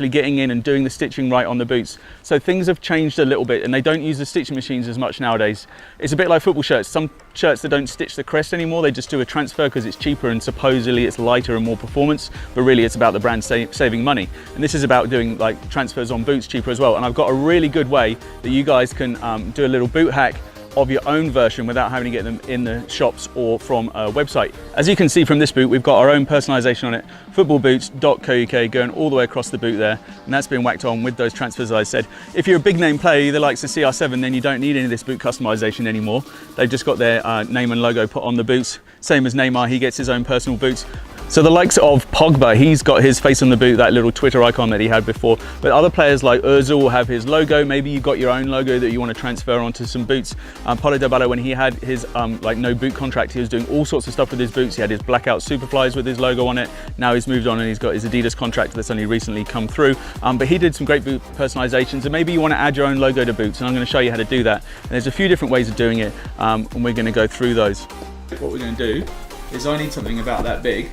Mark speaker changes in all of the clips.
Speaker 1: getting in and doing the stitching right on the boots. So things have changed a little bit, and they don't use the stitching machines as much nowadays. It's a bit like football shirts. Some shirts that don't stitch the crest anymore, they just do a transfer because it's cheaper and supposedly it's lighter and more performance, but really it's about the brand saving money. And this is about doing like transfers on boots cheaper as well. And I've got a really good way that you guys can do a little boot hack of your own version without having to get them in the shops or from a website. As you can see from this boot, we've got our own personalization on it, footballboots.co.uk, going all the way across the boot there, and that's been whacked on with those transfers, as I said. If you're a big name player that likes the CR7, then you don't need any of this boot customization anymore. They've just got their name and logo put on the boots, same as Neymar, he gets his own personal boots. So the likes of Pogba, he's got his face on the boot, that little Twitter icon that he had before. But other players like Ozil will have his logo. Maybe you've got your own logo that you want to transfer onto some boots. Paulo Dybala, when he had his like no boot contract, he was doing all sorts of stuff with his boots. He had his blackout Superflies with his logo on it. Now he's moved on and he's got his Adidas contract that's only recently come through. But he did some great boot personalizations, and maybe you want to add your own logo to boots, and I'm going to show you how to do that. And there's a few different ways of doing it, and we're going to go through those. What we're going to do is I need something about that big,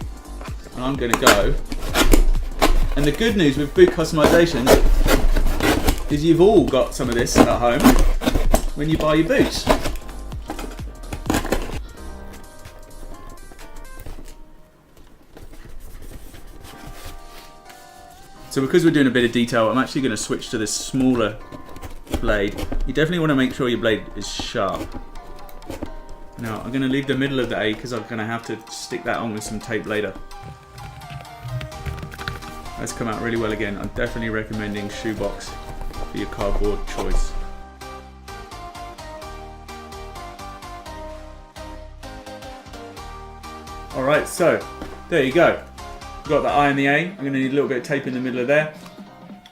Speaker 1: and I'm going to go. And the good news with boot customizations is you've all got some of this at home when you buy your boots. So because we're doing a bit of detail, I'm actually going to switch to this smaller blade. You definitely want to make sure your blade is sharp. Now I'm going to leave the middle of the A because I'm going to have to stick that on with some tape later. That's come out really well again. I'm definitely recommending shoebox for your cardboard choice. Alright, so there you go. We've got the I and the A. I'm going to need a little bit of tape in the middle of there.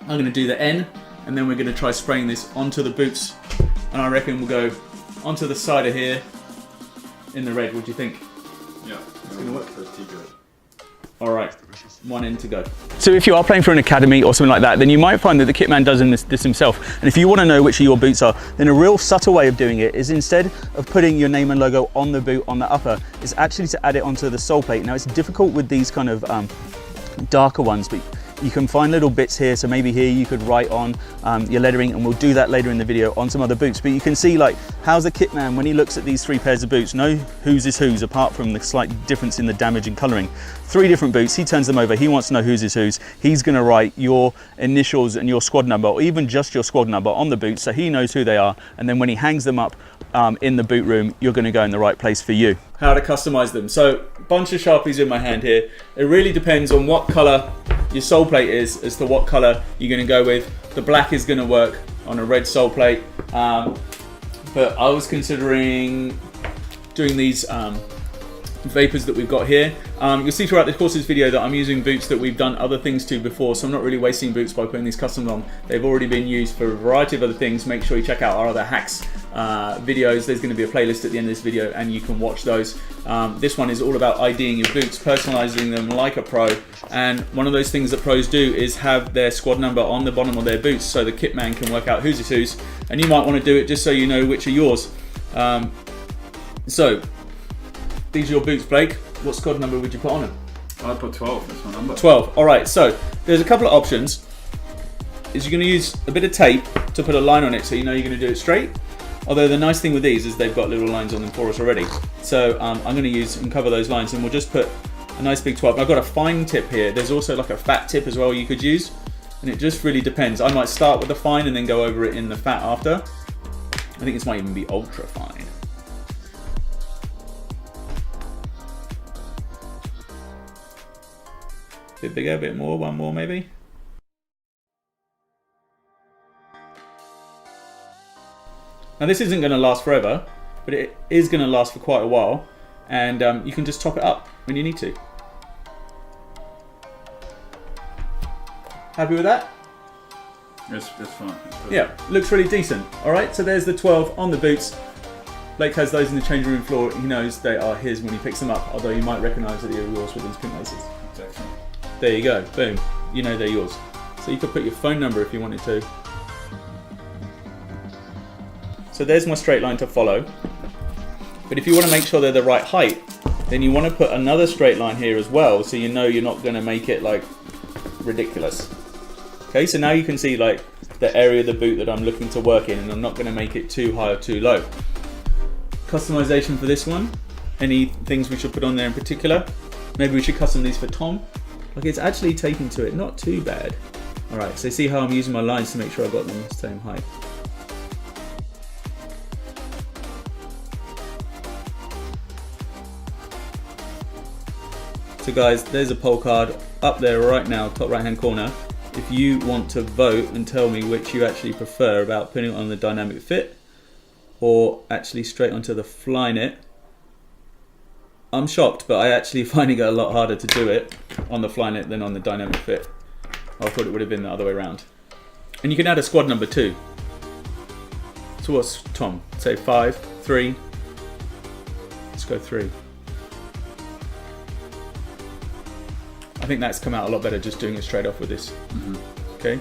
Speaker 1: I'm going to do the N, and then we're going to try spraying this onto the boots. And I reckon we'll go onto the side of here in the red. What do you think?
Speaker 2: Yeah,
Speaker 1: it's going to work.
Speaker 2: Pretty good.
Speaker 1: Alright, one in to go. So if you are playing for an academy or something like that, then you might find that the kit man does this himself. And if you want to know which of your boots are, then a real subtle way of doing it is, instead of putting your name and logo on the boot on the upper, is actually to add it onto the sole plate. Now it's difficult with these kind of darker ones, but you can find little bits here. So maybe here you could write on your lettering, and we'll do that later in the video on some other boots. But you can see, like, how's the kit man, when he looks at these three pairs of boots, know whose is whose, apart from the slight difference in the damage and colouring. Three different boots, he turns them over, he wants to know whose is whose. He's going to write your initials and your squad number, or even just your squad number on the boots, so he knows who they are. And then when he hangs them up in the boot room, you're going to go in the right place for you. How to customise them. So, bunch of Sharpies in my hand here. It really depends on what colour your sole plate is as to what colour you're going to go with. The black is going to work on a red sole plate, but I was considering doing these vapors that we've got here. You'll see throughout the course of this video that I'm using boots that we've done other things to before, so I'm not really wasting boots by putting these customs on. They've already been used for a variety of other things. Make sure you check out our other hacks videos. There's going to be a playlist at the end of this video and you can watch those. This one is all about IDing your boots, personalizing them like a pro, and one of those things that pros do is have their squad number on the bottom of their boots so the kit man can work out whose is whose, and you might want to do it just so you know which are yours. So these are your boots, Blake. What squad number would you put on them?
Speaker 2: I'd put 12, that's my number.
Speaker 1: 12, alright, so there's a couple of options. Is you're going to use a bit of tape to put a line on it so you know you're going to do it straight. Although the nice thing with these is they've got little lines on them for us already. So I'm going to use and cover those lines, and we'll just put a nice big 12. I've got a fine tip here. There's also like a fat tip as well you could use, and it just really depends. I might start with the fine and then go over it in the fat after. I think this might even be ultra fine. Bit bigger, a bit more, one more maybe. Now this isn't going to last forever, but it is going to last for quite a while, and you can just top it up when you need to. Happy with that?
Speaker 2: It's fine.
Speaker 1: Yeah, looks really decent. Alright, so there's the 12 on the boots. Blake has those in the changing room floor. He knows they are his when he picks them up, although you might recognise that they're yours with these pink laces.
Speaker 2: Exactly.
Speaker 1: There you go, boom. You know they're yours. So you could put your phone number if you wanted to. So there's my straight line to follow. But if you want to make sure they're the right height, then you want to put another straight line here as well, so you know you're not going to make it like ridiculous. Okay, so now you can see like the area of the boot that I'm looking to work in, and I'm not going to make it too high or too low. Customization for this one. Any things we should put on there in particular? Maybe we should custom these for Tom. Like, it's actually taking to it not too bad. All right, so see how I'm using my lines to make sure I've got them the same height. So guys, there's a poll card up there right now, top right hand corner. If you want to vote and tell me which you actually prefer about putting it on the dynamic fit or actually straight onto the fly knit. I'm shocked, but I actually finding it a lot harder to do it on the fly knit than on the dynamic fit. I thought it would have been the other way around. And you can add a squad number too. So what's Tom? Say 5, 3. Let's go 3. I think that's come out a lot better just doing it straight off with this. Okay.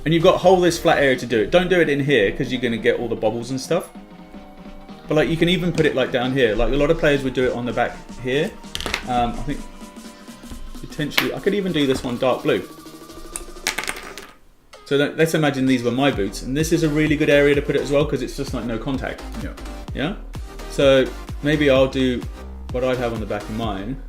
Speaker 1: And you've got whole this flat area to do it. Don't do it in here because you're going to get all the bobbles and stuff. But like you can even put it like down here. Like a lot of players would do it on the back here. I think potentially I could even do this one dark blue. So let's imagine these were my boots, and this is a really good area to put it as well because it's just like no contact.
Speaker 2: Yeah.
Speaker 1: Yeah. So maybe I'll do what I'd have on the back of mine.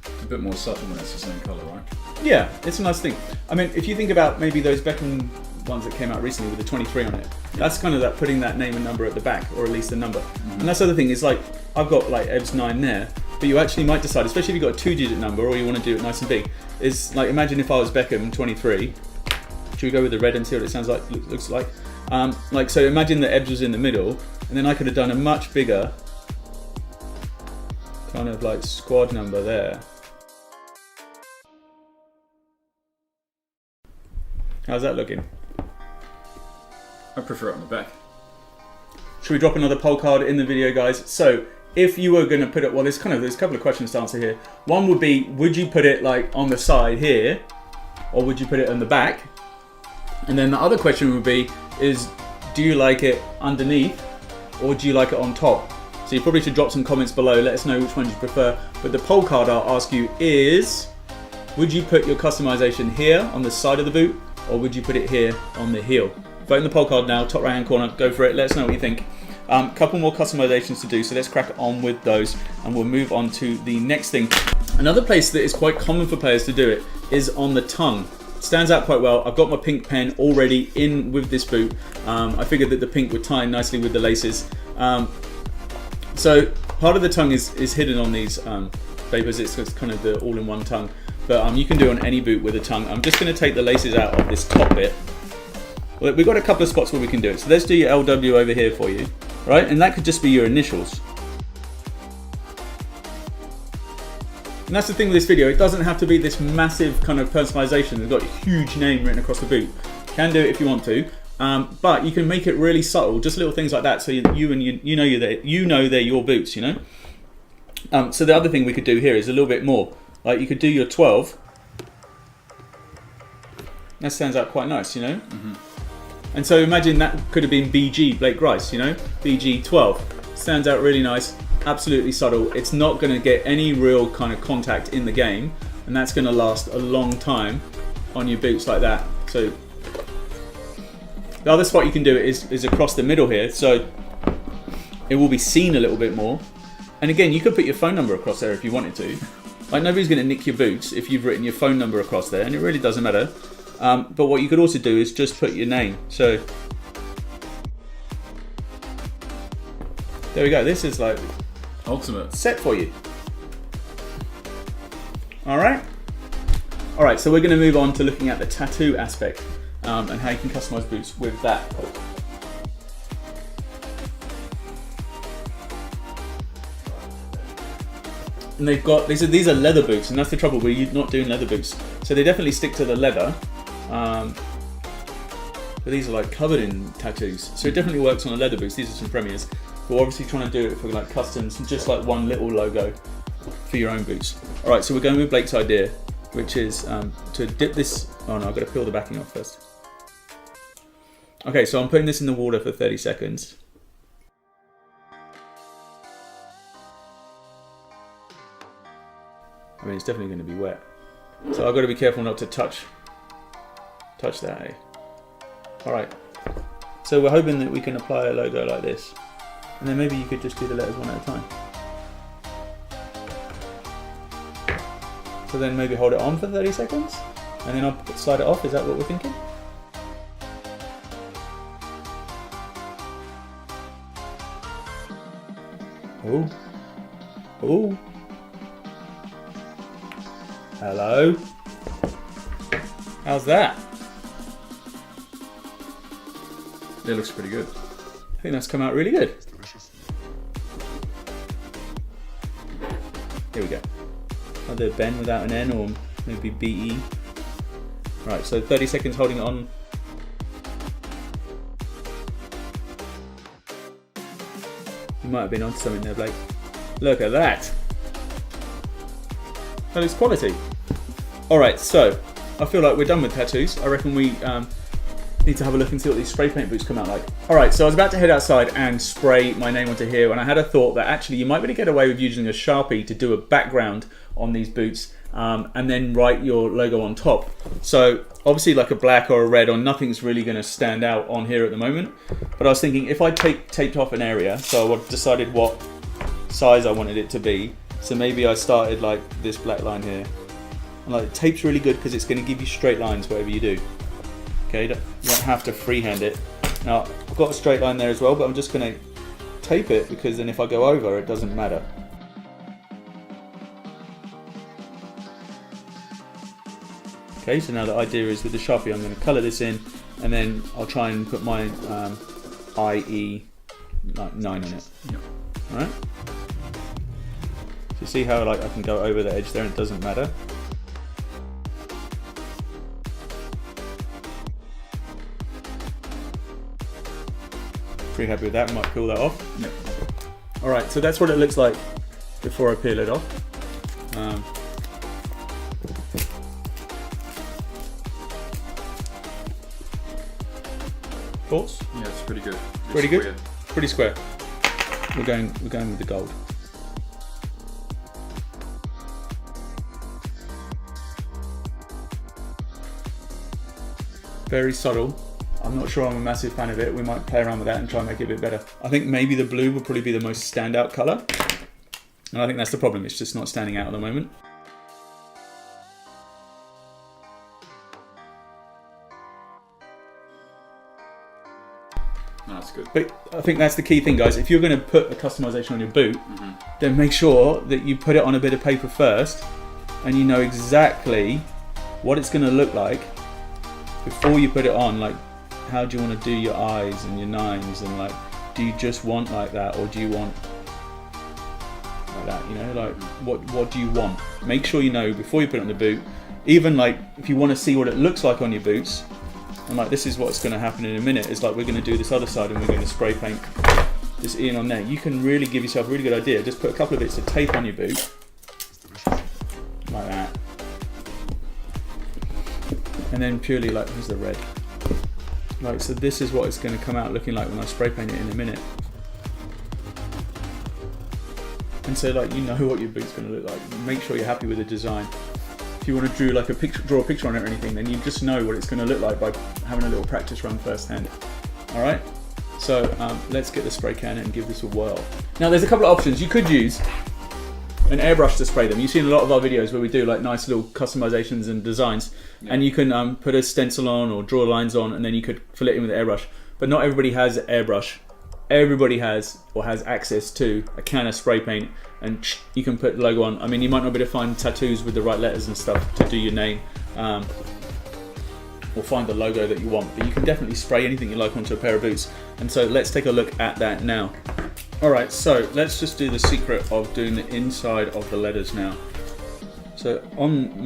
Speaker 2: It's a bit more subtle when it's the same colour, right?
Speaker 1: Yeah, it's a nice thing. I mean, if you think about maybe those Beckham ones that came out recently with the 23 on it, that's kind of that putting that name and number at the back, or at least the number. And that's the other thing is like, I've got like EBS 9 there, but you actually might decide, especially if you've got a 2-digit number or you want to do it nice and big, is like, imagine if I was Beckham 23, should we go with the red and see what it sounds like, looks like? Like, so imagine that EBS was in the middle, and then I could have done a much bigger kind of like squad number there. How's that looking?
Speaker 2: I prefer it on the back.
Speaker 1: Should we drop another poll card in the video, guys? So if you were going to put it, well, there's a couple of questions to answer here. One would be, would you put it like on the side here, or would you put it on the back? And then the other question would be, is do you like it underneath, or do you like it on top? So you probably should drop some comments below, let us know which one you prefer. But the poll card I'll ask you is, would you put your customization here on the side of the boot, or would you put it here on the heel? Vote in the poll card now, top right hand corner, go for it, let us know what you think. Couple more customizations to do, so let's crack on with those and we'll move on to the next thing. Another place that is quite common for players to do it is on the tongue. It stands out quite well. I've got my pink pen already in with this boot. I figured that the pink would tie in nicely with the laces. So part of the tongue is hidden on these papers. It's kind of the all-in-one tongue. But you can do it on any boot with a tongue. I'm just going to take the laces out of this top bit. Well, we've got a couple of spots where we can do it. So let's do your LW over here for you, right? And that could just be your initials. And that's the thing with this video. It doesn't have to be this massive kind of personalization. It's got a huge name written across the boot. You can do it if you want to, but you can make it really subtle, just little things like that. So you know they're your boots, you know. So the other thing we could do here is a little bit more. Like you could do your 12. That stands out quite nice, you know. And so imagine that could have been BG, Blake Grice, you know, BG 12. Stands out really nice, absolutely subtle. It's not going to get any real kind of contact in the game, and that's going to last a long time on your boots like that. So the other spot you can do it is across the middle here, so it will be seen a little bit more. And again, you could put your phone number across there if you wanted to. Like nobody's going to nick your boots if you've written your phone number across there, and it really doesn't matter. But what you could also do is just put your name. So there we go. This is like
Speaker 2: ultimate
Speaker 1: set for you. All right. So we're going to move on to looking at the tattoo aspect and how you can customize boots with that. And they've got these are leather boots, and that's the trouble. We're not doing leather boots, so they definitely stick to the leather. But these are like covered in tattoos, so it definitely works on the leather boots. These are some premiers. But we're obviously trying to do it for like customs, just like one little logo for your own boots. All right, so we're going with Blake's idea, which is to dip this. Oh no, I've got to peel the backing off first. Okay, so I'm putting this in the water for 30 seconds. I mean, it's definitely going to be wet. So I've got to be careful not to touch that. Eh? All right. So we're hoping that we can apply a logo like this. And then maybe you could just do the letters one at a time. So then maybe hold it on for 30 seconds. And then I'll slide it off. Is that what we're thinking? Oh. Oh. Hello. How's that?
Speaker 2: It looks pretty good.
Speaker 1: I think that's come out really good. Here we go. Either Ben without an N or maybe BE. Right, so 30 seconds holding it on. You might have been onto something there, Blake. Look at that. That is quality. Alright, so I feel like we're done with tattoos. I reckon we need to have a look and see what these spray paint boots come out like. Alright, so I was about to head outside and spray my name onto here, and I had a thought that actually you might really get away with using a Sharpie to do a background on these boots and then write your logo on top. So obviously like a black or a red or nothing's really going to stand out on here at the moment. But I was thinking if I taped off an area, so I decided what size I wanted it to be. So maybe I started like this black line here. And like tape's really good because it's going to give you straight lines whatever you do. Okay, you don't have to freehand it. Now I've got a straight line there as well, but I'm just going to tape it because then if I go over it doesn't matter. Okay, so now the idea is with the Sharpie I'm going to colour this in and then I'll try and put my IE 9 on it.
Speaker 2: Yep.
Speaker 1: Alright? So you see how like I can go over the edge there and it doesn't matter? Pretty happy with that, I might peel that off.
Speaker 2: Yep.
Speaker 1: Alright, so that's what it looks like before I peel it off. Thoughts?
Speaker 2: Yeah, it's pretty good. It's
Speaker 1: Pretty good?
Speaker 2: weird.
Speaker 1: Pretty square. We're going with the gold. Very subtle. I'm not sure I'm a massive fan of it. We might play around with that and try and make it a bit better. I think maybe the blue will probably be the most standout colour. And I think that's the problem, it's just not standing out at the moment.
Speaker 2: No, that's good.
Speaker 1: But I think that's the key thing, guys. If you're going to put a customization on your boot, then make sure that you put it on a bit of paper first and you know exactly what it's going to look like before you put it on. Like, how do you want to do your eyes and your nines, and like, do you just want like that or do you want like that, you know, like what do you want? Make sure you know before you put it on the boot. Even like if you want to see what it looks like on your boots, and like this is what's going to happen in a minute, is like we're going to do this other side and we're going to spray paint this in on there. You can really give yourself a really good idea. Just put a couple of bits of tape on your boot like that, and then purely like, here's the red. Like, so this is what it's going to come out looking like when I spray paint it in a minute. And so like, you know what your boot's going to look like. Make sure you're happy with the design. If you want to draw a picture on it or anything, then you just know what it's going to look like by having a little practice run firsthand. All right. So let's get the spray can and give this a whirl. Now there's a couple of options. You could use an airbrush to spray them. You've seen a lot of our videos where we do like nice little customizations and designs, and you can put a stencil on or draw lines on, and then you could fill it in with an airbrush. But not everybody has airbrush. Everybody has or has access to a can of spray paint, and you can put the logo on. I mean, you might not be able to find tattoos with the right letters and stuff to do your name, or find the logo that you want, but you can definitely spray anything you like onto a pair of boots. And so let's take a look at that now. Alright, so let's just do the secret of doing the inside of the letters now. So on